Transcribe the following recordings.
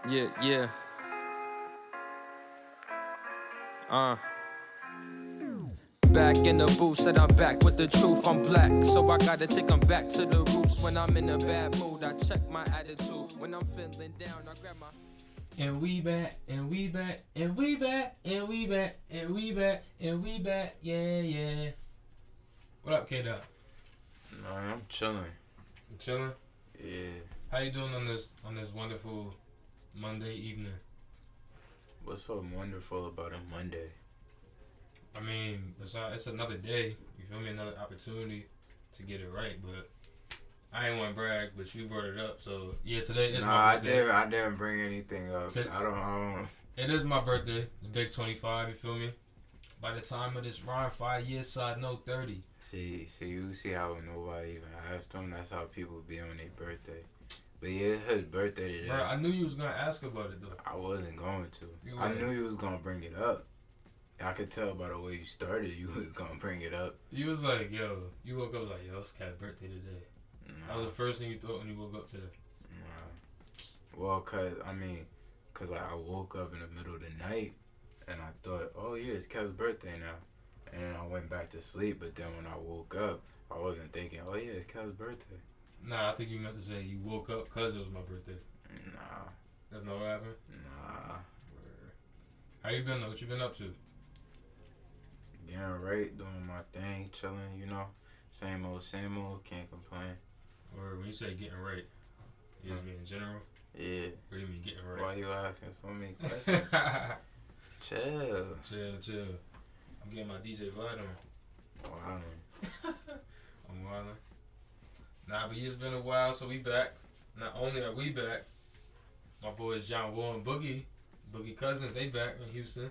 Yeah. Uh. Back in the booth, said I'm back with the truth. I'm black, so I gotta take 'em back to the roots. When I'm in a bad mood, I check my attitude. When I'm feeling down, I grab my. And we back, and we back, and we back, and we back, and we back, and we back, yeah. What up, K-Dot? Man, I'm chilling. You chilling? Yeah. How you doing on this wonderful Monday evening? What's so wonderful about a Monday? I mean, it's another day. You feel me? Another opportunity to get it right. But I ain't want to brag, but you brought it up. So yeah, today is my birthday. I didn't bring anything up. I don't. It is my birthday, the big 25. You feel me? By the time of this rhyme, 5 years, so I know 30. See, you see how nobody even asked him. That's how people be on their birthday. But yeah, it's his birthday today. Bro, I knew you was gonna ask about it though. I wasn't going to. I knew you was gonna bring it up. I could tell by the way you started, you was gonna bring it up. You was like, yo, you woke up like, yo, it's Cat's birthday today. That was the first thing you thought when you woke up today. Well, cause I woke up in the middle of the night and I thought, oh yeah, it's Kev's birthday now. And then I went back to sleep, but then when I woke up, I wasn't thinking, oh yeah, it's Kev's birthday. Nah, I think you meant to say you woke up because it was my birthday. Nah. That's not what happened? Nah. How you been though? What you been up to? Getting right, doing my thing, chilling, you know. Same old, can't complain. Or when you say getting right, you just mean in general? Yeah. Or you mean getting right? Why you asking so many questions? Chill. I'm getting my DJ vibe on. Wildin'. I'm wildin'. Nah, but it's been a while, so we back. Not only are we back, my boys John Wall and Boogie Cousins, they back in Houston.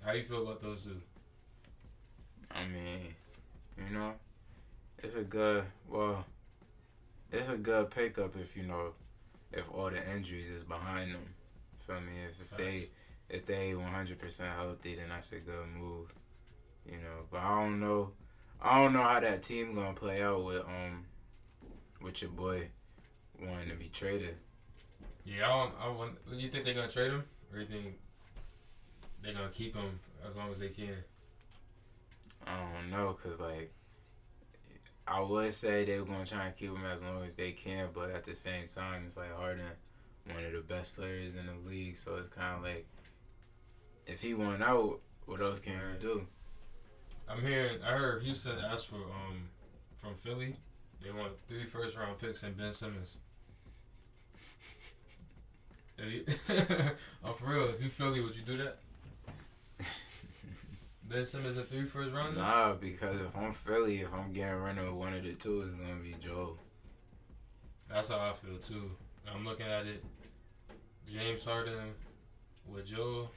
How you feel about those two? I mean, you know, it's a good pickup if all the injuries is behind them. Feel me? If they 100% healthy, then that's a good move. You know, but I don't know how that team gonna play out with your boy wanting to be traded. Yeah, do you think they're gonna trade him, or you think they're gonna keep him as long as they can? I don't know, cause like I would say they were gonna try and keep him as long as they can, but at the same time, it's like Harden, one of the best players in the league, so it's kind of like if he went out, what else can you do? I heard Houston asked for from Philly. They want 3 first-round picks and Ben Simmons. Oh, for real? If you Philly, would you do that? Ben Simmons and 3 first rounders? Nah, because if I'm Philly, if I'm getting rid of one of the two, it's gonna be Joe. That's how I feel too. I'm looking at it. James Harden with Joe.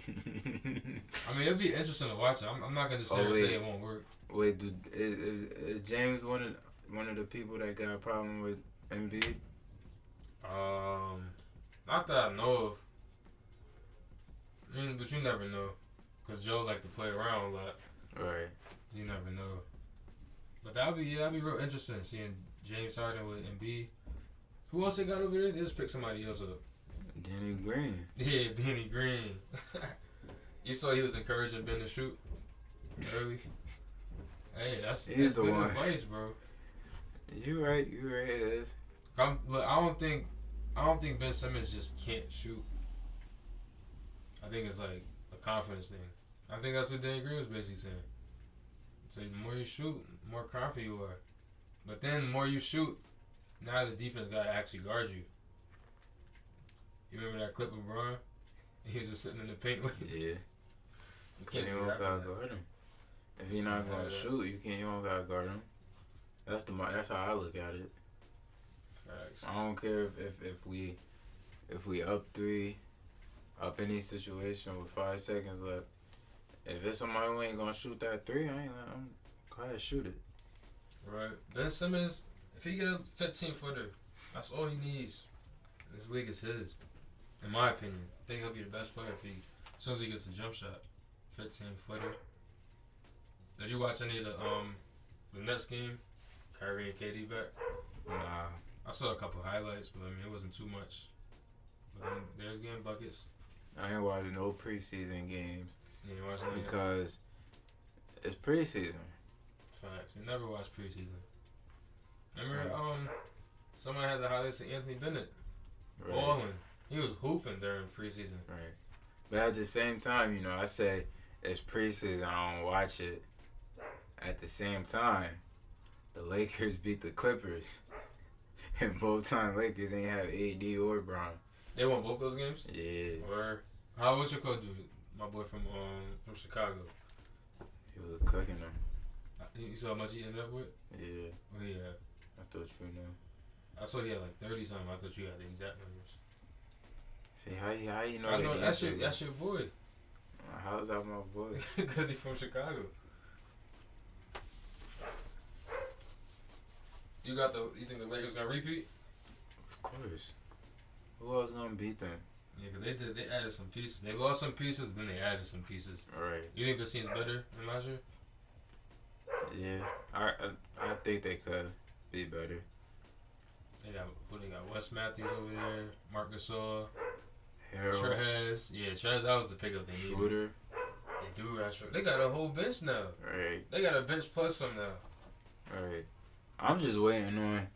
I mean, it'd be interesting to watch it. I'm not gonna say it won't work. Wait, is James one of the people that got a problem with Embiid? Not that I know of. I mean, but you never know. Because Joe like to play around a lot. Right. You never know. But that'd be real interesting seeing James Harden with Embiid. Who else they got over there? They just pick somebody else up. Danny Green. Yeah, Danny Green. You saw he was encouraging Ben to shoot early. Hey, that's good advice, bro. You right. It is. Look, I don't think Ben Simmons just can't shoot. I think it's like a confidence thing. I think that's what Danny Green was basically saying. So the more you shoot, the more confident you are. But then the more you shoot, now the defense got to actually guard you. You remember that clip of Bron? He was just sitting in the paint with Yeah. You can't don't gotta guard him. If you're not gonna shoot, you don't gotta guard him. That's how I look at it. Facts. I don't care if we up 3, up any situation with 5 seconds left. If it's somebody who ain't gonna shoot that 3, I'm go ahead shoot it. Right. Ben Simmons, if he get a 15-footer, that's all he needs. This league is his, in my opinion. I think he'll be the best player as soon as he gets a jump shot. 15-footer. Did you watch any of the Nets game? Kyrie and KD back? Nah. I saw a couple highlights, but I mean it wasn't too much. But getting buckets. I ain't watching no preseason games You ain't watching that? because it's preseason. Facts. You never watch preseason. Remember, Right. someone had the highlights of Anthony Bennett Right. balling. He was hooping during preseason. Right. But at the same time, I say it's preseason. I don't watch it. At the same time, the Lakers beat the Clippers. And both time Lakers ain't have AD or Bron. They won both those games? Yeah. Or how was your coach dude? My boy from Chicago. He was cooking them. You saw how much he ended up with? Yeah. Oh yeah. I thought you knew. I saw he had like 30 something. I thought you had the exact numbers. See, how you know I the know answer? that's your boy. How's that my boy? Because he's from Chicago. You think the Lakers gonna repeat? Of course. Who else gonna beat them? Yeah, because they added some pieces. They lost some pieces, then they added some pieces. Right. You think this team's better than last year? Yeah. I think they could be better. They got Wes Matthews over there, Marc Gasol, Harold. Trez. Yeah, Trez, that was the pickup they needed. Shooter. They do got Schroeder. They got a whole bench now. Right. They got a bench plus some now. Right. I'm just waiting on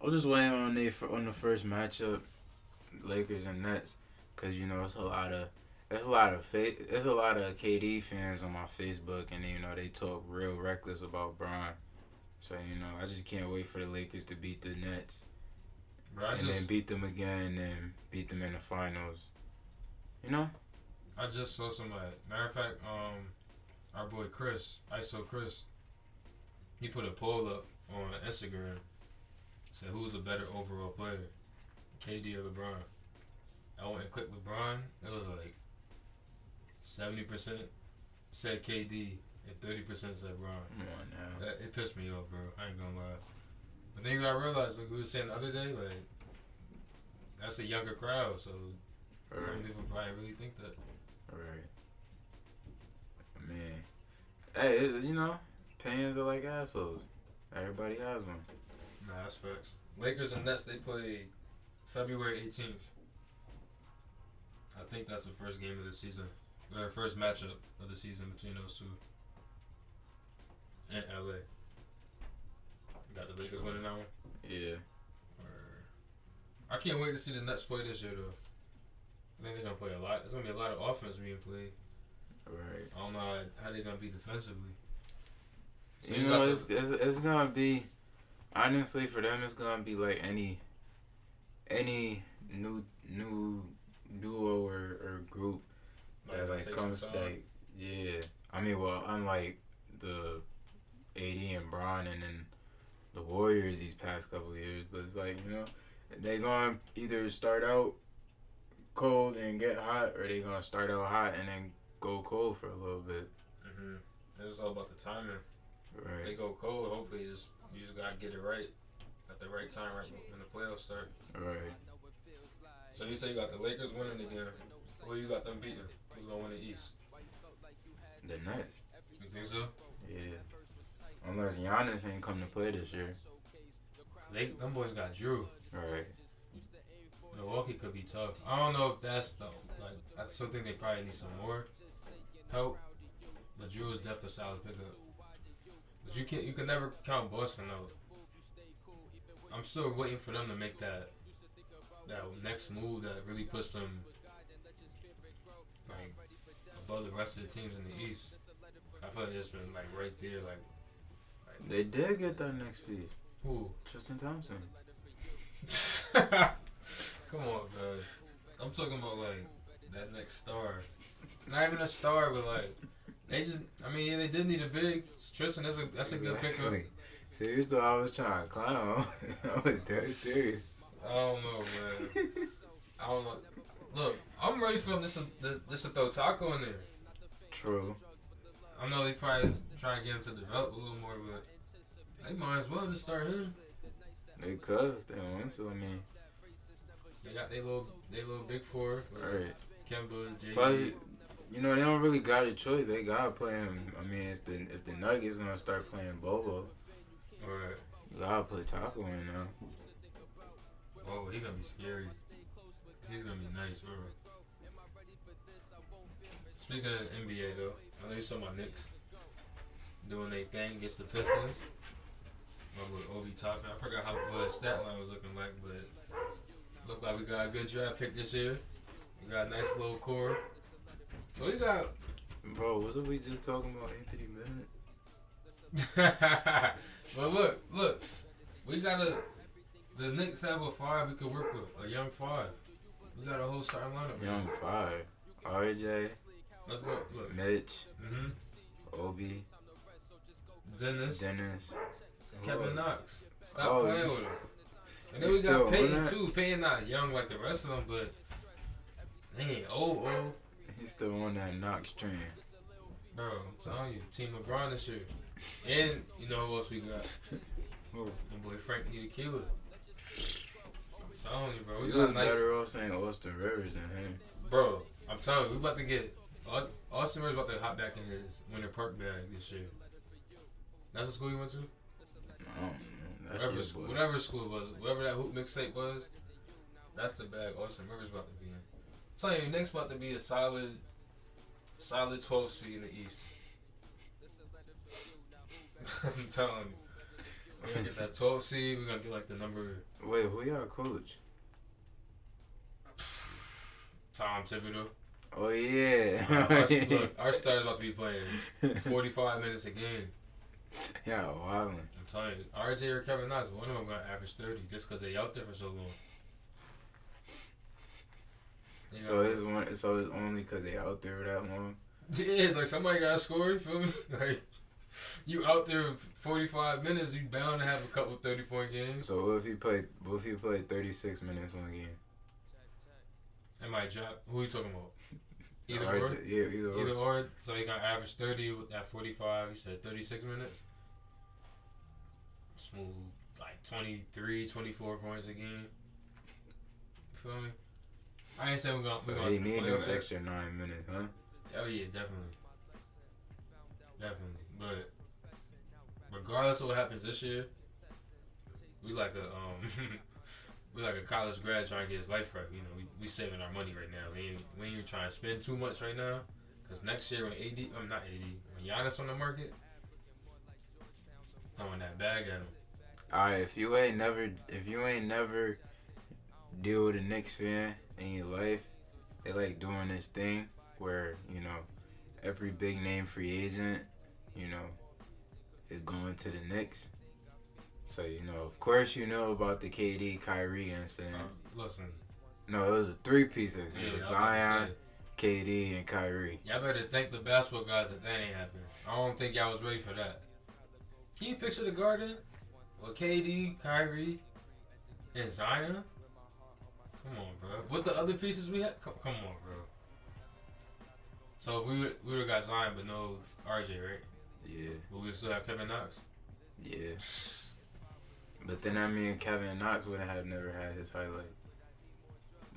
the first matchup, Lakers and Nets, cause it's a lot of KD fans on my Facebook, and they talk real reckless about Bron. So I just can't wait for the Lakers to beat the Nets, then beat them again, and then beat them in the finals. I just saw somebody. Matter of fact, our boy Chris, ISO Chris, he put a poll up on Instagram. Said who's a better overall player, KD or LeBron? I went and clicked LeBron. It was like 70% said KD and 30% said LeBron. Come on now. It pissed me off, bro. I ain't gonna lie. But then you gotta realize, like we were saying the other day, like that's a younger crowd, so Right. some people probably really think that. Right. Man. Hey, opinions are like assholes. Everybody has one. Nah, that's facts. Lakers and Nets, they play February 18th. I think that's the first game of the season. Or first matchup of the season between those two. And LA. Got the Lakers winning that one? Yeah. I can't wait to see the Nets play this year, though. I think they're going to play a lot. There's going to be a lot of offense being played. Right. I don't know how they're going to be defensively. So it's going to be, honestly, for them, it's going to be like any new duo or group that comes yeah. I mean, well, unlike the AD and Bron and then the Warriors these past couple of years, but it's like they gonna either start out cold and get hot, or they gonna start out hot and then go cold for a little bit. It's all about the timing. Right. If they go cold, hopefully you just gotta get it right at the right time, right when the playoffs start. Right. So you say you got the Lakers winning again. Who you got them beating? Who's gonna win the East? The Nets. You think so? Yeah. Unless Giannis ain't come to play this year. Them boys got Drew. Right. Milwaukee could be tough. I don't know if that's I still think they probably need some more help. But Drew is definitely a solid pickup. But you can never count Boston out. I'm still waiting for them to make that next move that really puts them like above the rest of the teams in the East. I feel like it's been like right there, like They did get that next piece. who? Tristan Thompson. Come on, man. I'm talking about like that next star. Not even a star, but like they did need a big. Tristan, that's a good pickup. See, you thought I was trying to clown. I was dead serious. I don't know, man. I don't know. Look, I'm ready for him just to throw Taco in there. True. I know they probably trying to get him to develop a little more, but they might as well just start him. They could if they want to. I mean, They got their little big four. right. Kemba, JB. Plus, they don't really got a choice. They gotta play him. I mean, if the Nuggets gonna start playing Bobo, Right. you gotta put Taco in now. Oh, he gonna be scary. He's gonna be nice, bro. Speaking of the NBA though, I know you saw my Knicks doing their thing against the Pistons. My boy Obi Toppin. I forgot what his stat line was looking like, but looked like we got a good draft pick this year. We got a nice little core. So we got. Bro, wasn't we just talking about Anthony Bennett? But look, we got the Knicks have a 5 we could work with, a young 5. We got a whole starting lineup. Young 5. RJ. Let's go. Look. Mitch. Mm-hmm. Obi. Dennis. Kevin Who? Knox. Stop playing with him. And then You we got still Peyton on that? too. Peyton not young like the rest of them, but he ain't old. He's still on that Knox train. Bro, I'm telling you, Team LeBron this year. And you know who else we got? Who? My boy Frank Ntilikina. I'm telling you, bro. We You got was nice. better off saying Austin Rivers than him. Bro, I'm telling you, we about to get Austin Rivers about to hop back in his Winter Park bag this year. That's the school you went to? I don't know. That's your boy. Whatever school it was, whatever that hoop mixtape was, that's the bag Austin Rivers about to be in. I'm telling you, Knicks about to be a solid 12 seed in the East. I'm telling you. We're gonna get that 12 seed. We're gonna get like the number. Wait, who y'all coach? Tom Thibodeau. Oh yeah. Our starter's about to be playing 45 minutes a game. Yeah, wildin'. I'm telling you, RJ or Kevin Knox, one of them gonna average 30 just because they out there for so long. You know, So it's only because they out there that long. yeah, like somebody got to score. You feel me? Like you out there 45 minutes, you bound to have a couple 30-point games. So what if he played 36 minutes one game? It might drop. Who are you talking about? Either RJ, or. yeah, either or. Or. So he got average 30 with that 45. You said 36 minutes. Smooth, like 23, 24 points a game. You feel me? I ain't saying we're gonna. So We're gonna he need playoffs those extra 9 minutes, huh? Oh yeah, definitely. But regardless of what happens this year, we like a we like a college grad trying to get his life right. You know, we saving our money right now. We ain't even trying to spend too much right now, cause next year when when Giannis on the market, throwing that bag at him. Alright, if you ain't never deal with a Knicks fan in your life, they like doing this thing where, you know, every big name free agent, you know, is going to the Knicks. So, you know, of course you know about the KD Kyrie incident. Listen. No, it was a 3-piece incident. Yeah, Zion, KD, and Kyrie. Y'all better thank the basketball guys that ain't happened. I don't think y'all was ready for that. Can you picture the Garden with KD, Kyrie, and Zion? Come on, bro. What the other pieces we had? Come on, bro. So if we would have got Zion but no RJ, right? Yeah. But we still have Kevin Knox? Yeah. But then, I mean, Kevin Knox would have never had his highlight.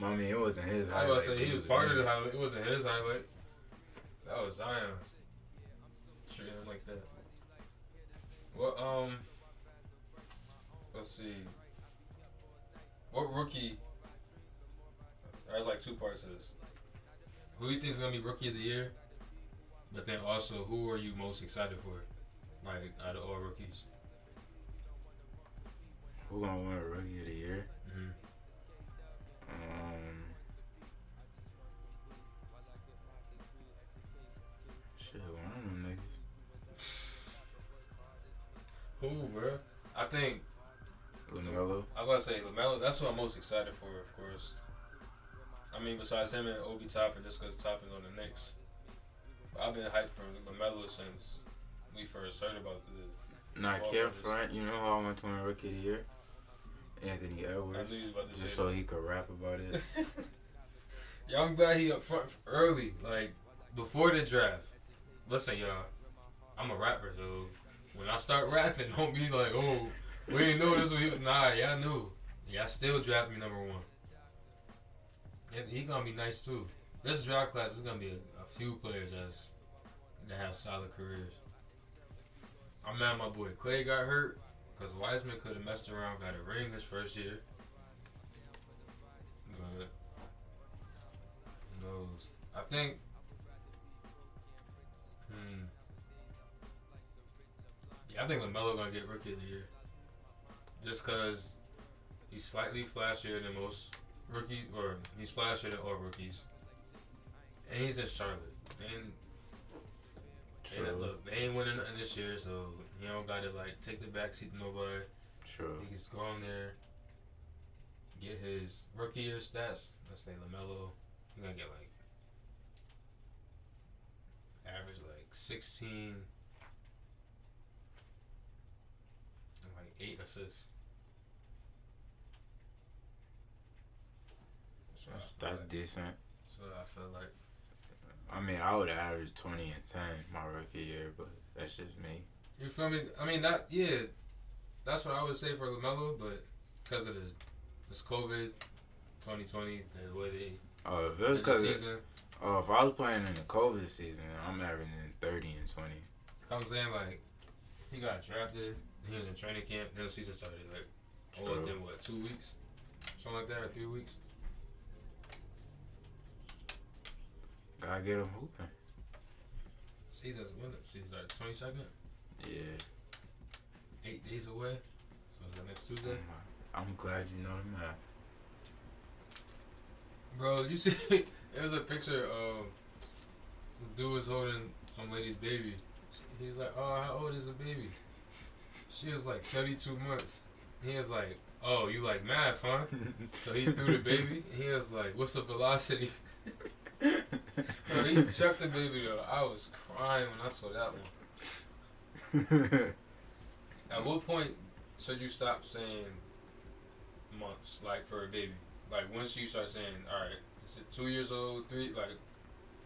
I mean, it wasn't his highlight. I was about to say, he was part of the highlight. It wasn't his highlight. That was Zion's. Treat him like that. Well, let's see. What rookie? There's like 2 parts to this. Who do you think is gonna be rookie of the year? But then also, who are you most excited for? Like out of all rookies. Who gonna win rookie of the year? Mm-hmm. Shit, one of them niggas. Who, bro? I think LaMelo. I gotta say LaMelo. That's who I'm most excited for, of course. I mean, besides him and Obi Toppin, just because Toppin's on the Knicks. But I've been hyped for LaMelo since we first heard about the. Not care front. You know who I want to win rookie of the year? Anthony Edwards. I knew you was about to say just so that. he could rap about it. Yeah, I'm glad he up front early, like before the draft. Listen, y'all, I'm a rapper, so when I start rapping, don't be like, oh, we didn't know this was. Nah, y'all knew. Y'all still draft me number 1. And he gonna be nice too. This draft class is gonna be a few players that have solid careers. I'm mad my boy Clay got hurt because Wiseman could have messed around, got a ring his first year. But who knows? I I think. Yeah, I think LaMelo gonna get Rookie of the Year. Just cause he's slightly flashier than most rookies, or he's flashier than all rookies. And he's in Charlotte. Look, they ain't winning nothing this year, so he don't gotta like take the backseat to nobody. Sure. He can just go on there, get his rookie year stats. Let's say LaMelo, he's gonna get like average like 16 and like 8 assists. That's decent. That's what I feel like. I mean, I would average 20 and 10 my rookie year, but that's just me. You feel me? I mean, that's what I would say for LaMelo, but because of this COVID 2020, the way they if it was the because season. If I was playing in the COVID season, I'm averaging 30 and 20. I'm saying, like, he got drafted, he was in training camp, then the season started, like, all within, 2 weeks? Something like that, or 3 weeks? Gotta get him hooping. Season's when? Season's like 22nd? Yeah. 8 days away. So is that next Tuesday? I'm glad you know the math. Bro, you see, there's a picture of this dude was holding some lady's baby. He was like, "Oh, how old is the baby?" She was like 32 months. He was like, "Oh, you like math, huh?" So he threw the baby. And he was like, "What's the velocity?" Bro, he chucked the baby though. I was crying when I saw that one. At what point should you stop saying months, like for a baby? Like once you start saying, all right, is it 2 years old, 3? Like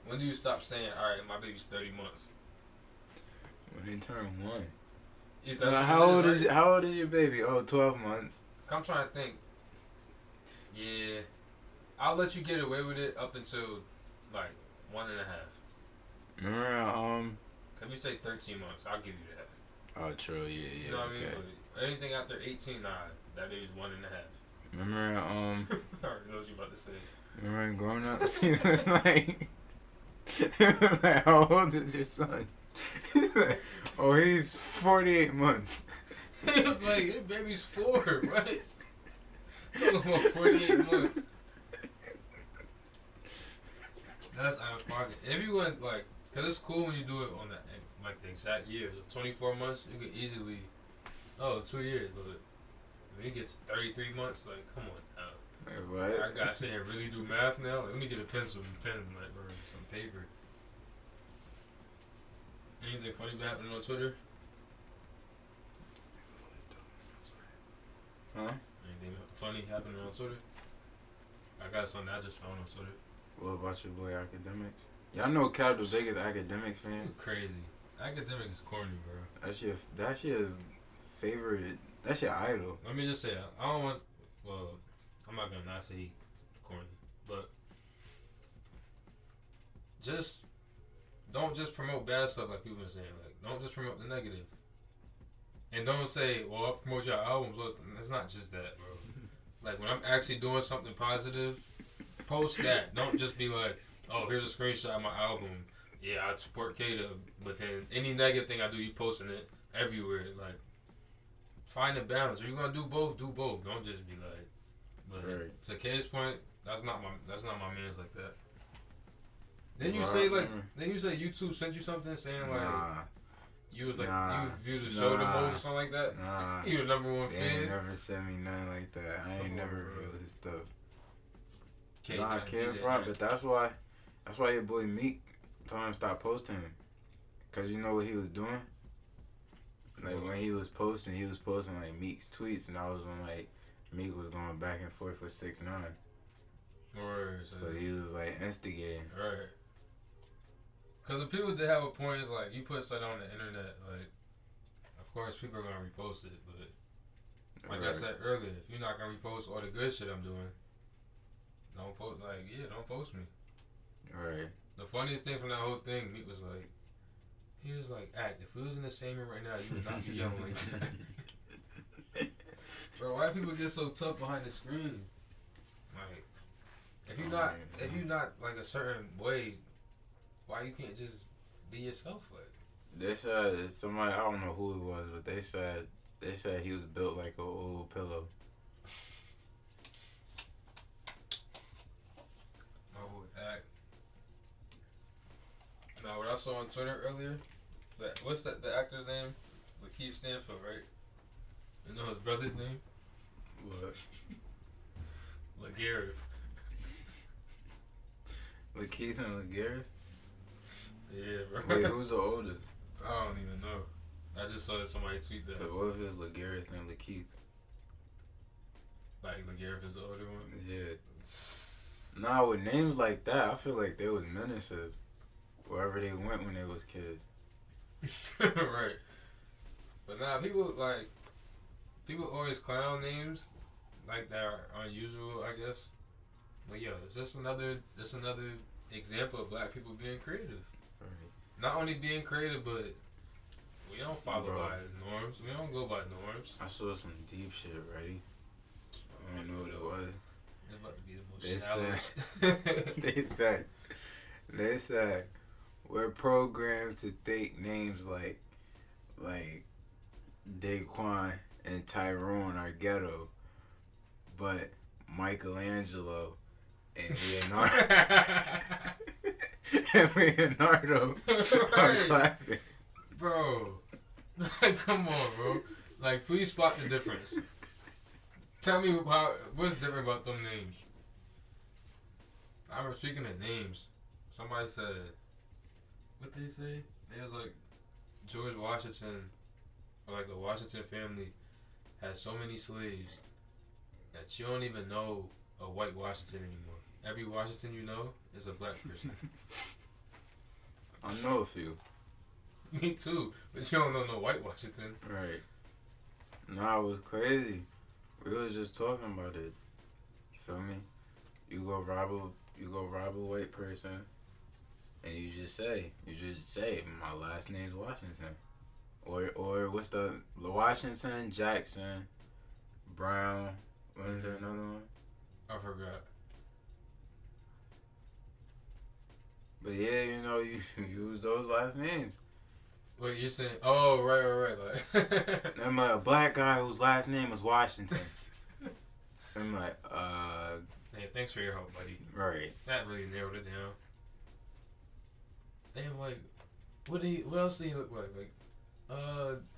when do you stop saying, all right, my baby's 30 months? When they turn 1. Yeah, how old is your baby? Oh, 12 months. I'm trying to think. Yeah, I'll let you get away with it up until like 1.5. Remember, If you say 13 months, I'll give you that. Oh, true. Yeah. You know what okay. I mean? But anything after 18, nah, that baby's 1.5. Remember, I already know what you about to say. Remember in Grown Ups, he was like, like, how old is your son? He's like, oh, he's 48 months. He was like, your baby's 4, right? Talking about 48 months. That's out of pocket. Everyone, like, because it's cool when you do it on the, like, the exact year. 24 months, you could easily, 2 years, but when you get to 33 months, like, come on now. Like, what? I gotta sit here and really do math now. Like, let me get a pencil and pen, like, or some paper. Anything funny been happening on Twitter? Huh? Anything funny happening on Twitter? I got something I just found on Twitter. What about your boy Academics? Y'all know Cal the biggest Academics fan? You crazy. Academics is corny, bro. That's your favorite. That's your idol. Let me just say, I don't want. Well, I'm not gonna not say he corny, but just don't just promote bad stuff like people been saying. Like, don't just promote the negative, and don't say, "Well, I'll promote your albums." It's not just that, bro. Like when I'm actually doing something positive, post that. Don't just be like, "Oh, here's a screenshot of my album." Yeah, I support Kata, but then any negative thing I do, you posting it everywhere. Like, find a balance. If you're gonna do both, do both. Don't just be like. But right. To K's point, that's not my man's like that. Then you say like, YouTube sent you something saying like, you was like you viewed the show the most or something like that. Nah, you the number one they fan. ain't never sent me nothing like that. I ain't never revealed his stuff. K, Nah, K's front, but that's why your boy Meek told him to stop posting him. Cause you know what he was doing. Like when he was posting like Meek's tweets, and I was when like Meek was going back and forth with 6ix9ine. So he was like instigating. Right. Because the people that have a point is like, you put something on the internet, like, of course people are going to repost it, but like I said earlier, if you're not going to repost all the good shit I'm doing, don't post me. Right. The funniest thing from that whole thing, Meek was like, Act, if we was in the same room right now, you would not be yelling like that. Bro, why do people get so tough behind the screens? Like, if you're not like a certain way, why you can't just be yourself? Like, They said it's somebody, I don't know who it was, but they said he was built like a old pillow. my boy act. Now, what I saw on Twitter earlier, what's the actor's name? Lakeith Stanfield, right? You know his brother's name? What? LaGareth. Lakeith and LaGareth? Yeah, bro. Wait, who's the oldest? I don't even know. I just saw that somebody tweet that. But what if it's LaGareth and Lakeith? Like, LaGareth is the older one? Yeah. Nah, with names like that, I feel like they was menaces wherever they went when they was kids. Right. But nah, people always clown names like that are unusual, I guess. But yo, it's just another example of black people being creative. Right. Not only being creative, but we don't follow Bro. by norms. We don't go by norms. I saw some deep shit, ready? I don't know what it was. It's about to be the They most shallow. they said, we're programmed to think names like Daquan and Tyrone are ghetto, but Michelangelo and Leonardo are classic. Bro, like, come on, bro. Like, please spot the difference. Tell me what's different about them names. I remember, speaking of names, somebody said, what did they say? It was like George Washington, or like the Washington family, had so many slaves that you don't even know a white Washington anymore. Every Washington you know is a black person. I know a few. Me too, but you don't know no white Washingtons. Right. Nah, it was crazy. We was just talking about it. Feel me? You go rob a white person, and you just say, my last name's Washington, or what's the Washington, Jackson, Brown. What is there another one? I forgot. But yeah, you know, you use those last names. Wait, you're saying? Oh, right. Like, I'm like, a black guy whose last name was Washington. I'm like, hey, thanks for your help, buddy. right. That really narrowed it down. Damn, like, what else did he look like? Like,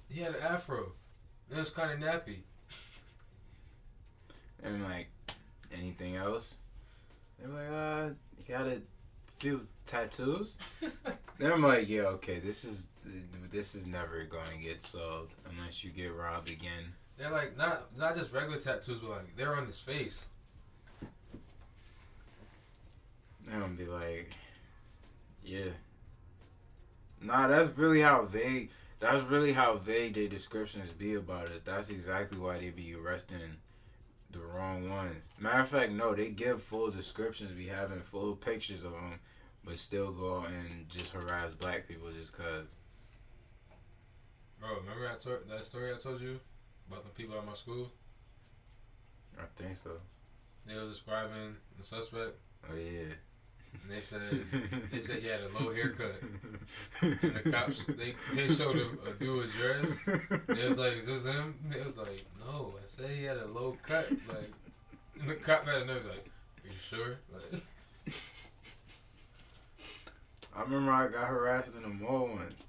he had an afro. It was kind of nappy. And I'm like, anything else? They're like, he had a few tattoos. Then I'm like, yeah, okay, this is never gonna get solved unless you get robbed again. They're like not just regular tattoos, but like they're on his face. They're gonna be like, yeah. Nah, that's really how vague their descriptions be about us. That's exactly why they be arresting the wrong ones. Matter of fact, no, they give full descriptions, be having full pictures of them, but still go out and just harass black people just cause. Bro, remember that story I told you about the people at my school? I think so. They was describing the suspect. Oh yeah. And they said he had a low haircut. And the cops they showed a dude a dress. They was like, is this him? They was like, no, I said he had a low cut. Like, and the cop had a note like, are you sure? Like, I remember I got harassed in the mall once.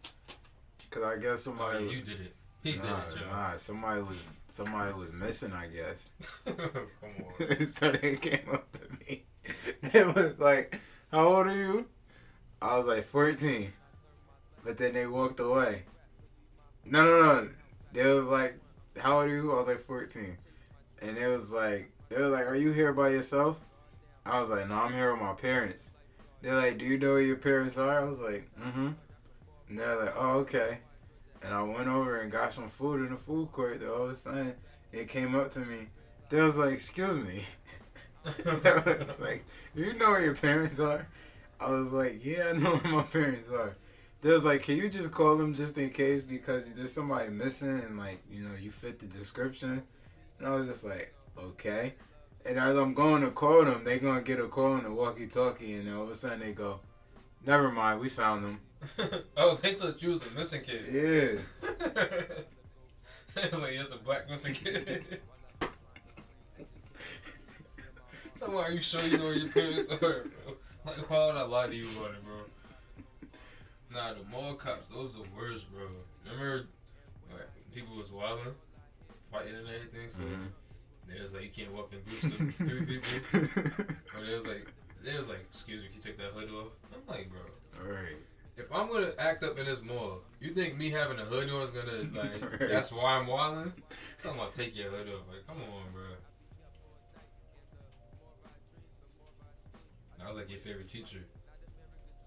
Cause I guess somebody. you did it. He did it, Joe. Nah, somebody was missing, I guess. Come on. So they came up to me. They was like, how old are you? I was like 14. But then they walked away. No. They was like, how old are you? I was like 14. And they were like, are you here by yourself? I was like, no, I'm here with my parents. They're like, do you know where your parents are? I was like, mm-hmm. And they're like, oh, okay. And I went over and got some food in the food court. All of a sudden, it came up to me. They was like, excuse me. They was like, do you know where your parents are? I was like, yeah, I know where my parents are. They was like, can you just call them just in case because there's somebody missing and, like, you know, you fit the description? And I was just like, okay. And as I'm going to call them, they going to get a call on the walkie-talkie, and all of a sudden they go, Never mind, we found them. Oh, they thought you was a missing kid. Yeah. It was like, it's a black missing kid. Tell me, are you sure you know where your parents are, bro? Like, why would I lie to you about it, bro? Nah, the mall cops, those are worse, bro. Remember, like, people was wilding, fighting and everything, so they was like, you can't walk in groups of 3 people. Or they was like, excuse me, can you take that hood off? I'm like, bro. Alright. If I'm gonna act up in this mall, you think me having a hood on is gonna, like, right. That's why I'm wilding? So I'm gonna take your hood off. Like, come on, bro. That was like your favorite teacher.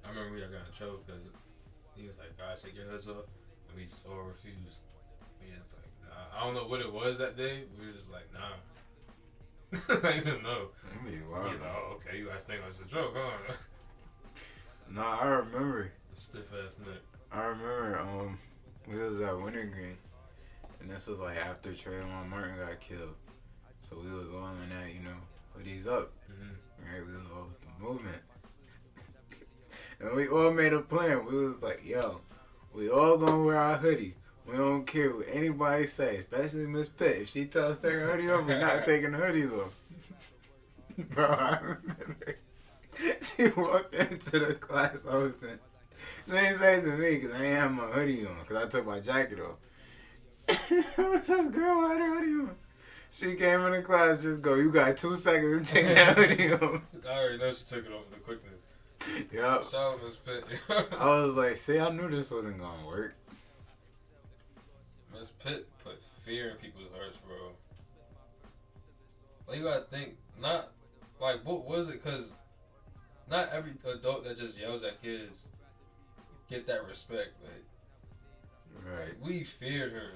I remember we got in trouble because he was like, guys, take your hoods off. And we just all refused. We just like, nah. I don't know what it was that day. We were just like, nah. Like, no. He's like, oh, okay, you guys think that's a joke, huh? Nah, I remember. Stiff ass neck. I remember we was at Wintergreen, and this was like after Trayvon Martin got killed. So we was all in that, you know, hoodies up. Right, we was all with the movement. And we all made a plan. We was like, yo, we all gonna wear our hoodie. We don't care what anybody say, especially Miss Pitt. If she tells us to take her hoodie off, we're not taking the hoodies off. Bro, I remember she walked into the class I was in. She didn't say it to me because I ain't have my hoodie on because I took my jacket off. What's this girl with her hoodie on? She came in the class, just go, you got 2 seconds to take that hoodie off. I already know she took it off with the quickness. Yup. Shout out Miss Pitt. I was like, see, I knew this wasn't going to work. Miss Pitt put fear in people's hearts, bro. Like, you gotta think, not, like, what was it? Because not every adult that just yells at kids get that respect. Like, right. We feared her,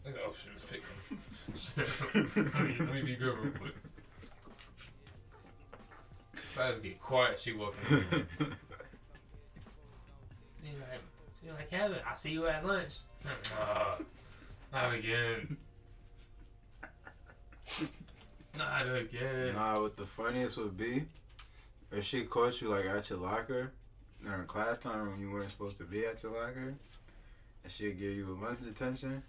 like, oh shit, let's pick him. Let me be good real quick. Class get quiet, she walking in. She's like, Kevin, I'll see you at lunch. Not again. Not again. Nah, what the funniest would be, if she caught you like at your locker during class time when you weren't supposed to be at your locker, and she'd give you a lunch detention.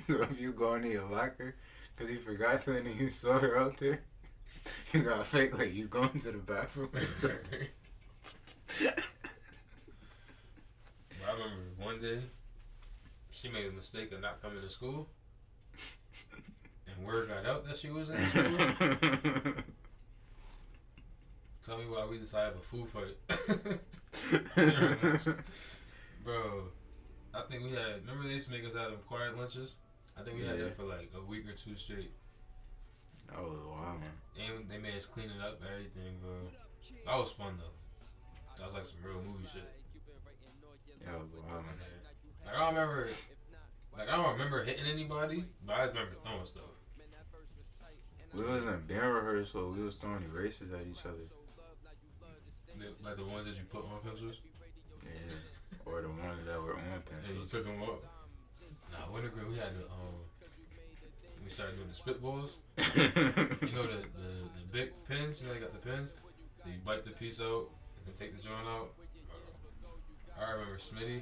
So if you go into your locker because you forgot something and you saw her out there, you gotta fake like you going to the bathroom or something. I remember one day she made a mistake of not coming to school, and word got out that she was in school. Tell me why we decided to have a food fight. Bro, I think we had, remember they used to make us have them quiet lunches? I think we had that for like a week or 2 straight. That was wild, man. And they made us clean it up and everything, bro. That was fun though. That was like some real movie shit. Yeah, it was wild, man. Like I don't remember hitting anybody, but I just remember throwing stuff. We was in band rehearsal. We was throwing erasers at each other. Like the ones that you put on pencils? Yeah. Or the ones that were on pencils. And you took them up. Nah, Wintergreen, we had the we started doing the spitballs. You know the big pins. You know they got the pins. Then you bite the piece out and then take the joint out. I remember Smitty.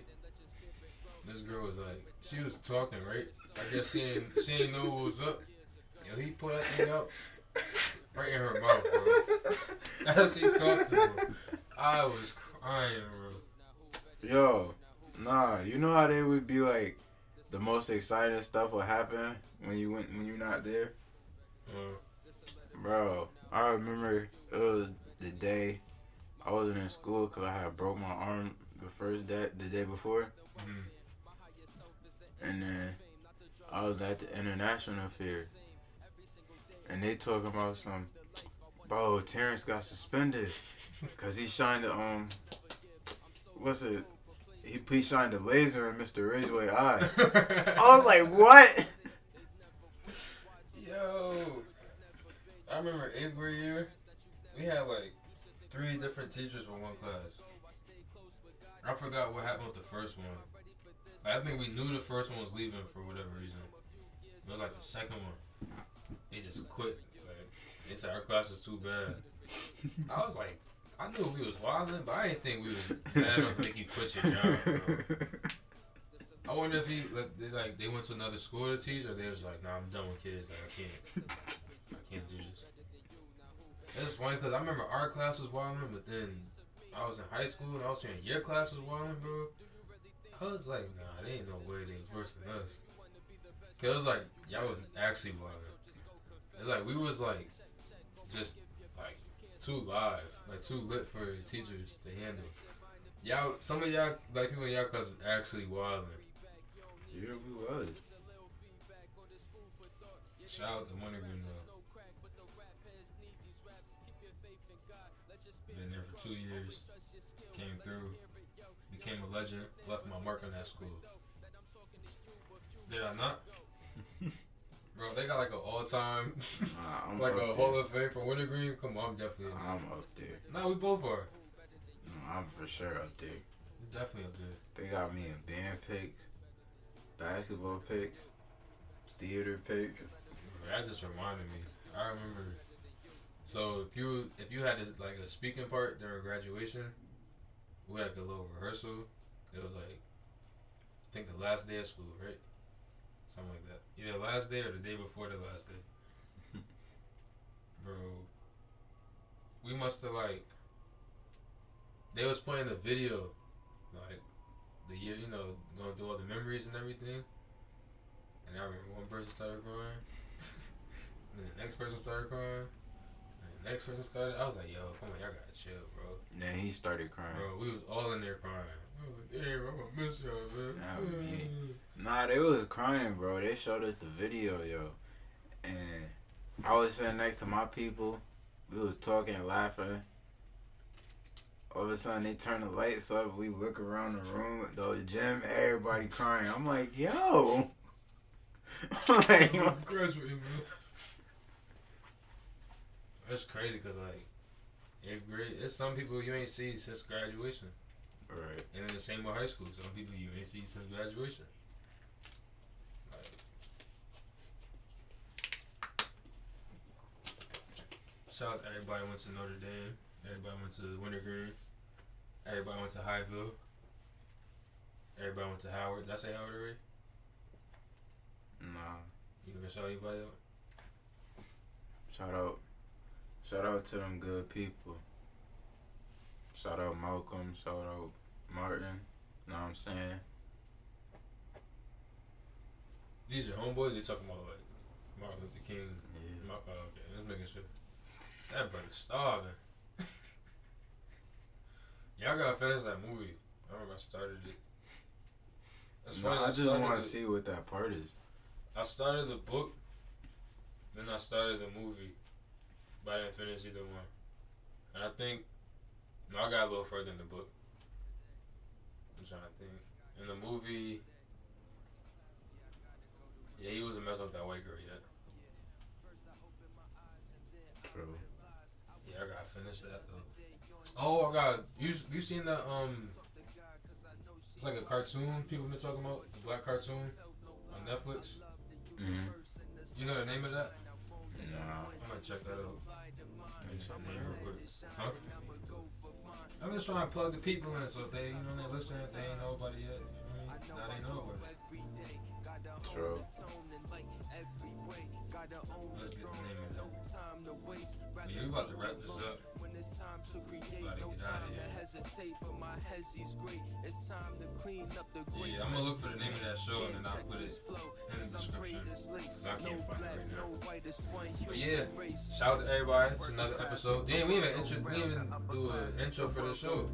This girl was like, she was talking, right? I guess she ain't know what was up. Yo, he pulled that thing out right in her mouth, bro. As she talked, bro. I was crying, bro. Yo, nah, you know how they would be like, the most exciting stuff will happen when you're not there? Bro, I remember it was the day I wasn't in school because I had broke my arm the day before. And then I was at the international fair. And they talking about bro, Terrence got suspended because he shined he shined a laser in Mr. Ridgeway's eye. I was like, what? Yo, I remember 8th grade year, we had like 3 different teachers for one class. I forgot what happened with the first one. I think we knew the first one was leaving for whatever reason. It was like the second one. They just quit. Like, they said our class was too bad. I was like I knew we was wilding, but I didn't think we was bad enough to make you quit your job, bro. I wonder if they went to another school to teach, or they was like, nah, I'm done with kids. Like, I can't do this. It's funny because I remember our class was wilding, but then I was in high school and I was saying your class was wilding, bro. I was like, nah, they ain't no way they was worse than us. Cause it was like y'all was actually wilding. It's like we was like just like too live, like too lit for the teachers to handle. Y'all, some of y'all, like people in y'all class was actually wilding. Yeah, we was. Shout out to Wintergreen though. Been there for 2 years. Came through. Became a legend. Left my mark on that school. Did I not? Bro, they got like an all-time, like a Hall of Fame for Wintergreen. Come on, I'm definitely. I'm up there. No, we both are. No, I'm for sure up there. Definitely up there. They got me in band picks, basketball picks, theater picks. That just reminded me. I remember. So if you had this, like a speaking part during graduation, we had a little rehearsal. It was like I think the last day of school, right? Something like that. Either the last day or the day before the last day. Bro, we must have like they was playing the video, like the year, going through all the memories and everything. And I remember one person started crying, and the next person started crying. The next person started. I was like, yo, come on, y'all gotta chill, bro. Then he started crying. Bro, we was all in there crying. I was like, damn, I'm gonna miss y'all, man. Nah, they was crying, bro. They showed us the video, yo. And I was sitting next to my people. We was talking and laughing. All of a sudden, they turn the lights up. We look around the room, the gym, everybody crying. I'm like, yo. I'm graduating, man. That's crazy because, like, 8th grade, it's some people you ain't see since graduation. Right. And then the same with high school. Some people you ain't see since graduation. Like, shout out to everybody who went to Notre Dame. Everybody went to Wintergreen. Everybody went to Highville. Everybody went to Howard. Did I say Howard already? Nah. You gonna shout anybody out? Shout out to them good people. Shout out Malcolm. Shout out Martin. Know what I'm saying? These are homeboys. They talking about like Martin Luther King. Yeah. Okay, let's making sure. That brother's starving. Y'all gotta finish that movie. I remember I started it. That's funny. I just want to see what that part is. I started the book, then I started the movie, but I didn't finish either one. And I think, I got a little further in the book. I'm trying to think. In the movie, yeah, he wasn't messing with that white girl yet. True. Yeah, I gotta finish that though. Oh, I got you seen that it's like a cartoon people been talking about, the black cartoon on Netflix. Mm-hmm. You know the name of that? No. I'm gonna check that out. Let me check the name real quick. Huh? I'm just trying to plug the people in so if they, they listen, if they ain't know about it yet. You feel me? Now they know about it. True. Let's get the name of that. Yeah, we about to wrap this up. About to get out of here. Yeah, I'm gonna look for the name of that show and then I'll put it in the description. Cause I can't find it right now. But yeah, shout out to everybody. It's another episode. Damn, we didn't even do an intro for the show.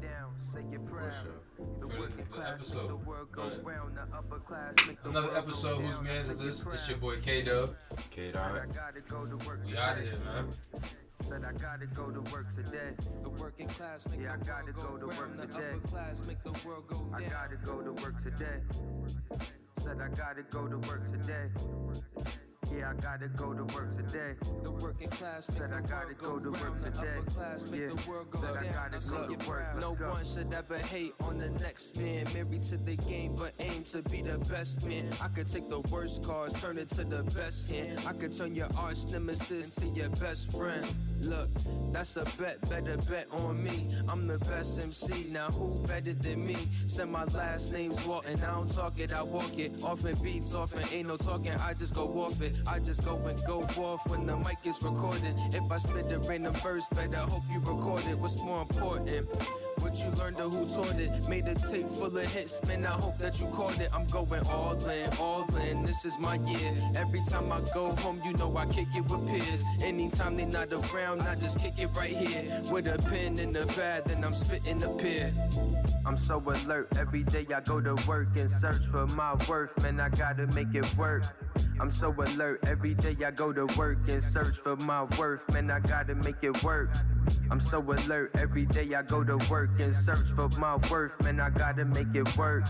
For the episode. But another episode. Whose man's is this? It's your boy K-Dub. K-Dub. We out of here, man. Said I gotta go to work today. The working class make I gotta go to work today. I gotta go to work today. Said I gotta go to work today. Yeah, I gotta go to work today. The working class make Said I the gotta world go to round. work The today. upper class make Yeah. the world go Said I down. gotta I go say to it work. proud. No Let's go. one should ever hate on the next man. Married to the game, but aim to be the best man. I could take the worst cards, turn it to the best hand. I could turn your arch nemesis into your best friend. Look, that's a bet, better bet on me. I'm the best MC, now who better than me? Said my last name's Walton, I don't talk it, I walk it. Often beats, often ain't no talking, I just go off it. I just go and go off when the mic is recording. If I spit a random verse, better hope you record it. What's more important? What you learned or who taught it? Made a tape full of hits, man, I hope that you caught it. I'm going all in, this is my year. Every time I go home, you know I kick it with peers. Anytime they not around, I just kick it right here. With a pen in the bag, then I'm spitting a pair. I'm so alert, every day I go to work and search for my worth, man, I gotta make it work. I'm so alert, every day I go to work and search for my worth, man, I gotta make it work. I'm so alert, every day I go to work and search for my worth, man, I gotta make it work.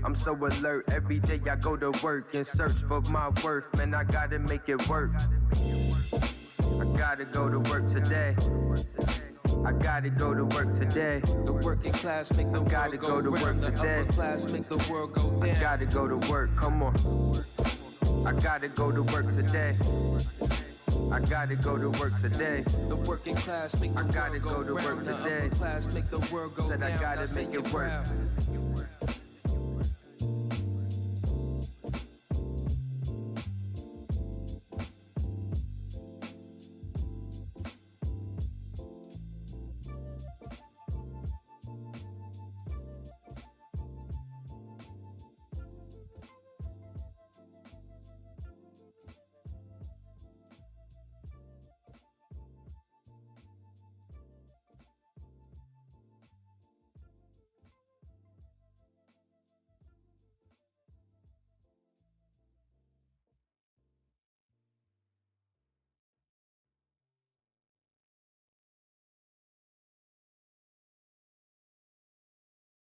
I'm so alert, every day I go to work and search for my worth, man, I gotta make it work. I gotta go to work today. I gotta go to work today. The working class make the world go round. The upper class make the world go down. I gotta go to work, come on. I gotta go to work today. I gotta go to work today. The working class make the world go round. The upper class make the world go down. Said I gotta make it work.